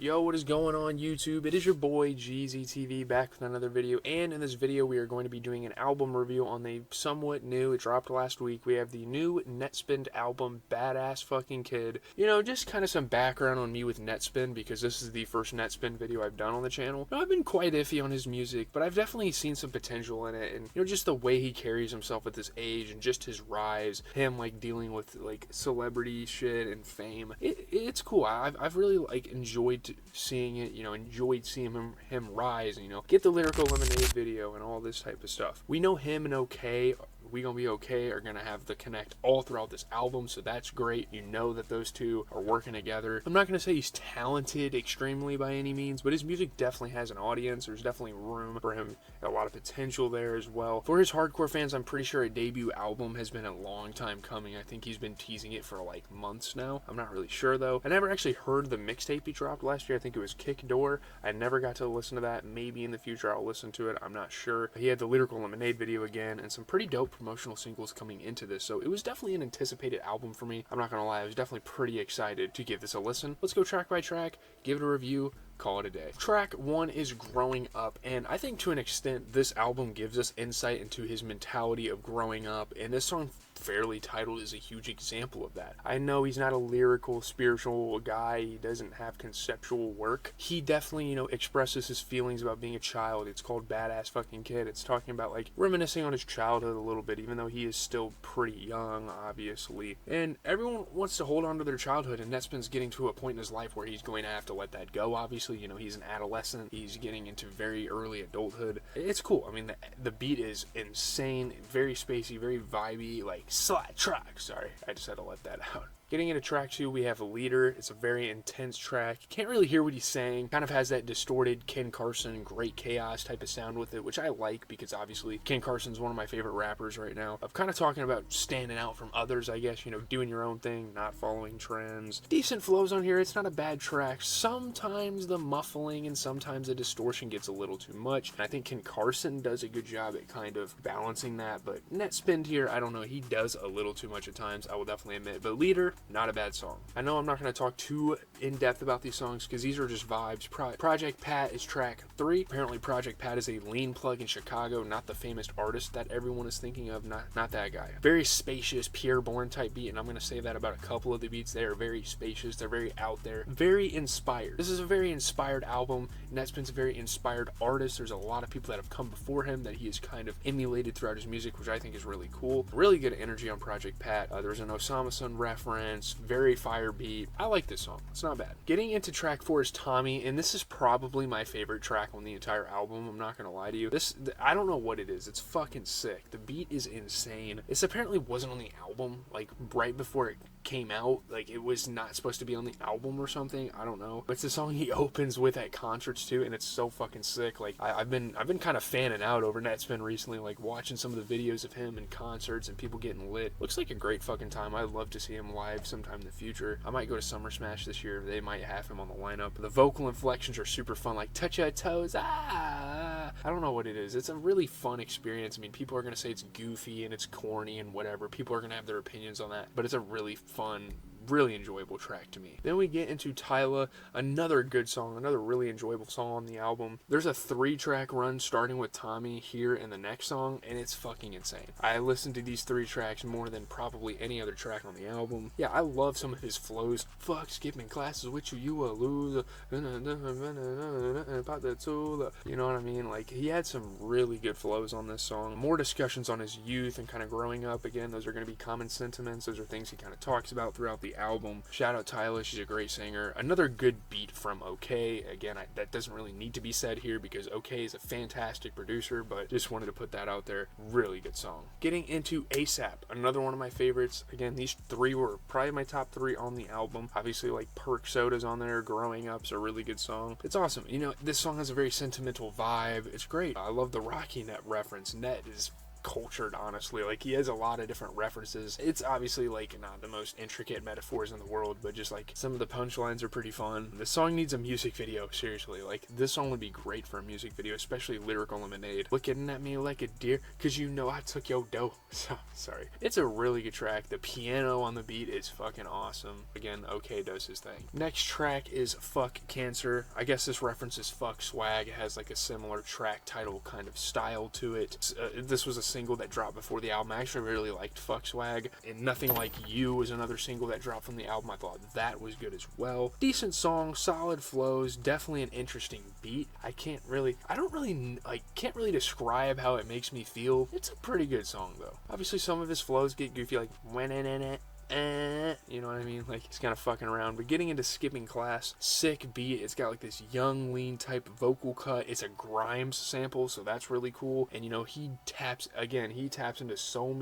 Yo, what is going on YouTube? It is your boy GZTV back with another video, and in this video we are going to be doing an album review on the somewhat new, it dropped last week. We have the new Nettspend album, Badass Fucking Kid. You know, just kind of some background on me with Nettspend, because this is the first Nettspend video I've done on the channel. Now, I've been quite iffy on his music, but I've definitely seen some potential in it, and you know, just the way he carries himself at this age and just his rise, him like dealing with like celebrity shit and fame. It's cool. I've really like enjoyed seeing it, you know, enjoyed seeing him rise, you know, get the Lyrical Lemonade video and all this type of stuff. We know him and OK, We Gonna Be Okay are gonna have the connect all throughout this album, so that's great. You know that those two are working together. I'm not gonna say he's talented extremely by any means, but his music definitely has an audience. There's definitely room for him, a lot of potential there as well. For his hardcore fans, I'm pretty sure a debut album has been a long time coming. I think he's been teasing it for like months now. I'm not really sure though. I never actually heard the mixtape he dropped last year. I think it was Kick Door. I never got to listen to that. Maybe in the future I'll listen to it. I'm not sure. He had the Lyrical Lemonade video again and some pretty dope promotional singles coming into this, so it was definitely an anticipated album for me. I'm not gonna lie, I was definitely pretty excited to give this a listen. Let's go track by track, give it a review, call it a day. Track 1 is Growing Up, and I think to an extent this album gives us insight into his mentality of growing up, and this song fairly titled is a huge example of that. I know he's not a lyrical, spiritual guy, he doesn't have conceptual work. He definitely, you know, expresses his feelings about being a child. It's called Badass Fucking Kid. It's talking about like reminiscing on his childhood a little bit, even though he is still pretty young, obviously. And everyone wants to hold on to their childhood, and Nettspend's getting to a point in his life where he's going to have to let that go, obviously. You know, he's an adolescent, he's getting into very early adulthood. It's cool. I mean, the beat is insane, very spacey, very vibey, like slide track. Sorry, I just had to let that out. Getting into track 2, we have Leader. It's a very intense track. You can't really hear what he's saying. Kind of has that distorted Ken Carson, Great Chaos type of sound with it, which I like because obviously Ken Carson's one of my favorite rappers right now. I'm kind of talking about standing out from others, I guess, you know, doing your own thing, not following trends. Decent flows on here. It's not a bad track. Sometimes the muffling and sometimes the distortion gets a little too much, and I think Ken Carson does a good job at kind of balancing that, but Nettspend here, I don't know, he does a little too much at times, I will definitely admit. But Leader, not a bad song. I know I'm not going to talk too in depth about these songs because these are just vibes. Project Pat is track 3. Apparently Project Pat is a lean plug in Chicago, not the famous artist that everyone is thinking of, not that guy. Very spacious, Pierre Bourne type beat, and I'm going to say that about a couple of the beats. They are very spacious, they're very out there, very inspired. This is a very inspired album. Nettspend's a very inspired artist. There's a lot of people that have come before him that he has kind of emulated throughout his music, which I think is really cool. Really good energy on Project Pat. There's an Osamason reference, very fire beat. I like this song. It's not bad. Getting into track 4 is Tommy, and this is probably my favorite track on the entire album. I'm not gonna lie to you. I don't know what it is. It's fucking sick. The beat is insane. This apparently wasn't on the album, like right before it came out. Like it was not supposed to be on the album or something. I don't know. But it's the song he opens with at concerts too, and it's so fucking sick. Like I've been kind of fanning out over Nettspend recently, like watching some of the videos of him in concerts and people getting lit. Looks like a great fucking time. I'd love to see him live sometime in the future. I might go to Summer Smash this year. They might have him on the lineup. The vocal inflections are super fun, like touch your toes, I don't know what it is. It's a really fun experience. I mean, people are gonna say it's goofy and it's corny and whatever. People are gonna have their opinions on that, but it's a really fun, really enjoyable track to me. Then we get into Tyla, another good song, another really enjoyable song on the album. There's a 3-track run starting with Tommy here in the next song, and it's fucking insane. I listened to these 3 tracks more than probably any other track on the album. Yeah, I love some of his flows. Fuck skipping classes with you, you a loser. You know what I mean? Like, he had some really good flows on this song. More discussions on his youth and kind of growing up. Again, those are going to be common sentiments. Those are things he kind of talks about throughout the album. Shout out Tyla, she's a great singer. Another good beat from OK. Again, that doesn't really need to be said here because OK is a fantastic producer, but just wanted to put that out there. Really good song. Getting into ASAP, another one of my favorites. Again, these 3 were probably my top 3 on the album. Obviously, like Perk Soda's on there. Growing Up's a really good song. It's awesome. You know, this song has a very sentimental vibe. It's great. I love the Rocky Net reference. Net is cultured, honestly. Like, he has a lot of different references. It's obviously like not the most intricate metaphors in the world, but just like some of the punchlines are pretty fun. The song needs a music video, seriously. Like, this song would be great for a music video, especially Lyrical Lemonade. Looking at me like a deer, cause you know I took your dough. So, sorry. It's a really good track. The piano on the beat is fucking awesome. Again, OK does his thing. Next track is Fuck Cancer. I guess this references Fuck Swag. It has like a similar track title kind of style to it. This was a single that dropped before the album. I actually really liked Fuck Swag, and Nothing Like You was another single that dropped from the album. I thought that was good as well. Decent song, solid flows, definitely an interesting beat. can't really describe how it makes me feel. It's a pretty good song though. Obviously some of his flows get goofy, like when in it. You know what I mean? Like, he's kind of fucking around. But getting into Skipping Class, sick beat. It's got like this young, lean type vocal cut. It's a Grimes sample, so that's really cool. And you know, he taps into so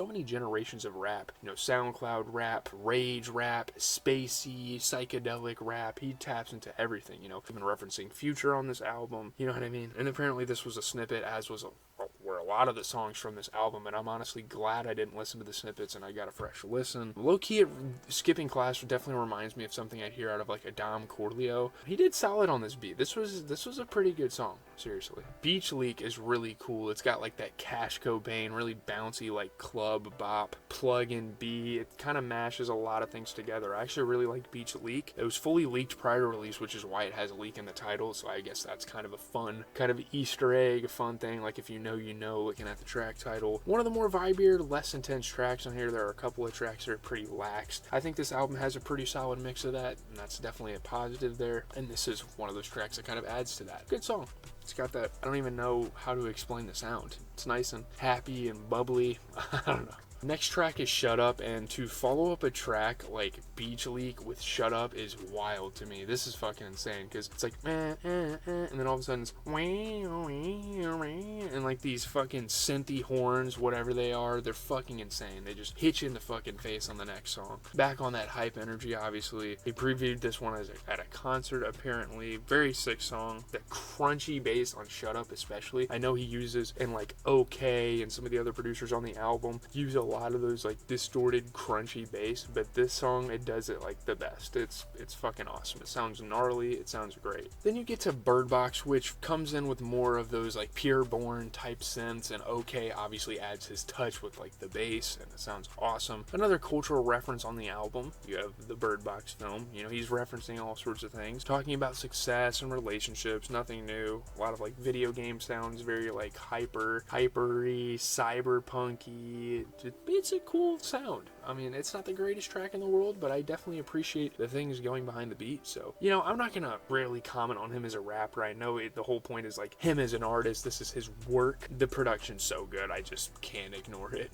many generations of rap. You know, SoundCloud rap, rage rap, spacey, psychedelic rap. He taps into everything, you know. I've been referencing Future on this album, you know what I mean? And apparently this was a snippet, as were a lot of the songs from this album, and I'm honestly glad I didn't listen to the snippets and I got a fresh listen. Low-key, Skipping Class definitely reminds me of something I'd hear out of like a Dom Corleone. He did solid on this beat. This was a pretty good song, seriously. Beach Leak is really cool. It's got like that Cash Cobain, really bouncy like club bop plug-in beat. It kind of mashes a lot of things together. I actually really like Beach Leak. It was fully leaked prior to release, which is why it has a leak in the title, so I guess that's kind of a fun kind of Easter egg, a fun thing. Like, if you know, you know, looking at the track title. One of the more vibier, less intense tracks on here. There are a couple of tracks that are pretty lax. I think this album has a pretty solid mix of that, and that's definitely a positive there. And this is one of those tracks that kind of adds to that. Good song. It's got that, I don't even know how to explain the sound. It's nice and happy and bubbly. I don't know. Next track is Shut Up, and to follow up a track like Beach Leak with Shut Up is wild to me. This is fucking insane, because it's like and then all of a sudden it's and like these fucking synthy horns, whatever they are, they're fucking insane. They just hit you in the fucking face on the next song. Back on that hype energy, obviously. He previewed this one at a concert, apparently. Very sick song. The crunchy bass on Shut Up especially, I know he uses, and like OK and some of the other producers on the album use a lot of those like distorted crunchy bass, but this song, it does it like the best. It's fucking awesome. It sounds gnarly, it sounds great. Then you get to Bird Box, which comes in with more of those like Pure Born type synths, and OK obviously adds his touch with like the bass, and it sounds awesome. Another cultural reference on the album, you have the Bird Box film. You know, he's referencing all sorts of things, talking about success and relationships, nothing new. A lot of like video game sounds, very like hypery, cyberpunky. It's a cool sound. I mean, it's not the greatest track in the world, but I definitely appreciate the things going behind the beat. So, you know, I'm not gonna really comment on him as a rapper. I know the whole point is like him as an artist. This is his work. The production's so good, I just can't ignore it.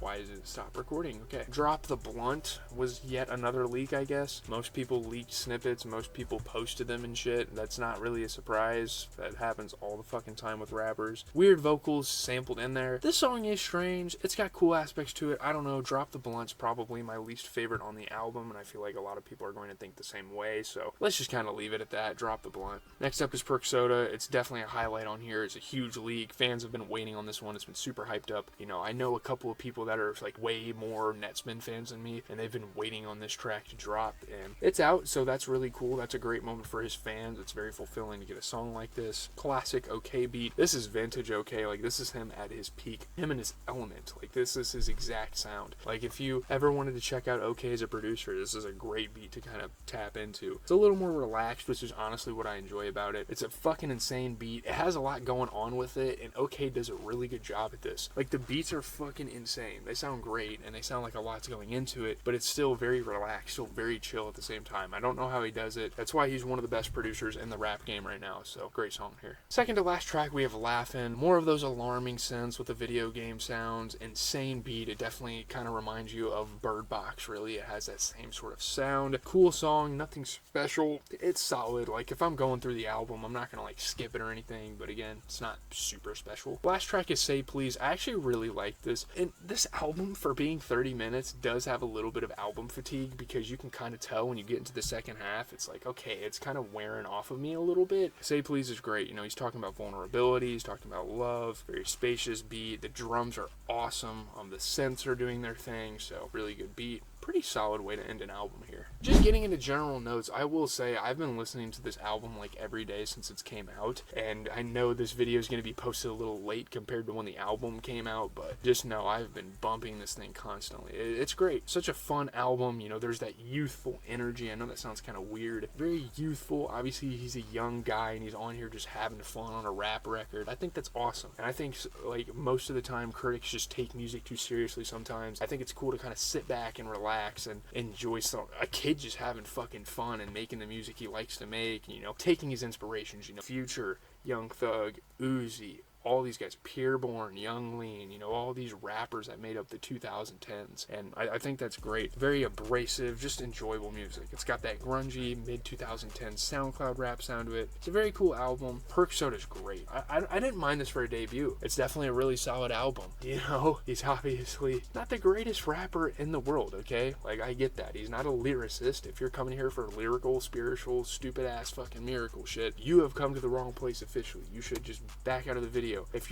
Why did it stop recording? Okay. Drop the Blunt was yet another leak, I guess. Most people leaked snippets. Most people posted them and shit. That's not really a surprise. That happens all the fucking time with rappers. Weird vocals sampled in there. This song is strange. It's got cool aspects to it. I don't know. Drop the Blunt's probably my least favorite on the album, and I feel like a lot of people are going to think the same way, so let's just kind of leave it at that. Drop the Blunt. Next up is Perk Soda. It's definitely a highlight on here. It's a huge leak. Fans have been waiting on this one. It's been super hyped up. You know, I know a couple of people that are like way more Nettspend fans than me, and they've been waiting on this track to drop, and it's out, so that's really cool. That's a great moment for his fans. It's very fulfilling to get a song like this. Classic OK beat. This is vintage OK. Like, this is him at his peak, him in his element. Like, this is his exact sound. Like, if you ever wanted to check out OK as a producer, this is a great beat to kind of tap into. It's a little more relaxed, which is honestly what I enjoy about it. It's a fucking insane beat. It has a lot going on with it, and OK does a really good job at this. Like, the beats are fucking insane. They sound great, and they sound like a lot's going into it, but it's still very relaxed, still very chill at the same time. I don't know how he does it. That's why he's one of the best producers in the rap game right now, so great song here. Second to last track, we have Laughin'. More of those alarming synths with the video game sounds. Insane beat. It definitely kind of reminds you of Bird Box, really. It has that same sort of sound. Cool song, nothing special. It's solid. Like, if I'm going through the album, I'm not gonna like skip it or anything, but again, it's not super special. Last track is Say Please. I actually really like this, and this album, for being 30 minutes, does have a little bit of album fatigue, because you can kind of tell when you get into the second half, it's like, okay, it's kind of wearing off of me a little bit. Say Please is great. You know, he's talking about vulnerability, he's talking about love, very spacious beat. The drums are awesome. The synths are doing their thing, so really good beat. Pretty solid way to end an album here. Just getting into general notes, I will say I've been listening to this album like every day since it's came out, and I know this video is going to be posted a little late compared to when the album came out, but just know I've been bumping this thing constantly. It's great. Such a fun album. You know, there's that youthful energy. I know that sounds kind of weird. Very youthful. Obviously, he's a young guy, and he's on here just having fun on a rap record. I think that's awesome. And I think, like, most of the time, critics just take music too seriously sometimes. I think it's cool to kind of sit back and relax and enjoy a kid just having fucking fun and making the music he likes to make, you know, taking his inspirations, you know, Future, Young Thug, Uzi, all these guys, Pureborn, Young Lean, you know, all these rappers that made up the 2010s. And I think that's great. Very abrasive, just enjoyable music. It's got that grungy mid-2010s SoundCloud rap sound to it. It's a very cool album. Perk Soda's great. I didn't mind this for a debut. It's definitely a really solid album. You know, he's obviously not the greatest rapper in the world, okay? Like, I get that. He's not a lyricist. If you're coming here for lyrical, spiritual, stupid-ass fucking miracle shit, you have come to the wrong place officially. You should just back out of the video. If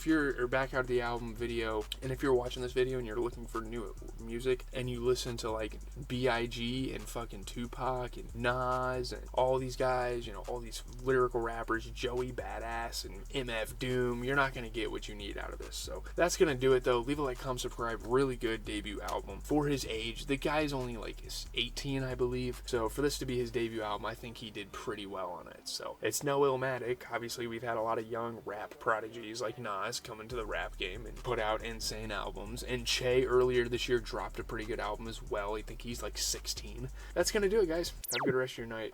you're back out of the album video, and if you're watching this video and you're looking for new music, and you listen to like B.I.G. and fucking Tupac and Nas and all these guys, you know, all these lyrical rappers, Joey Badass and MF Doom, you're not gonna get what you need out of this. So that's gonna do it though. Leave a like, comment, subscribe. Really good debut album for his age. The guy's only like 18, I believe. So for this to be his debut album, I think he did pretty well on it. So it's no Illmatic. Obviously, we've had a lot of young rap prodigies like Nas coming to the rap game and put out insane albums. And Che earlier this year dropped a pretty good album as well. I think he's like 16. That's gonna do it, guys. Have a good rest of your night.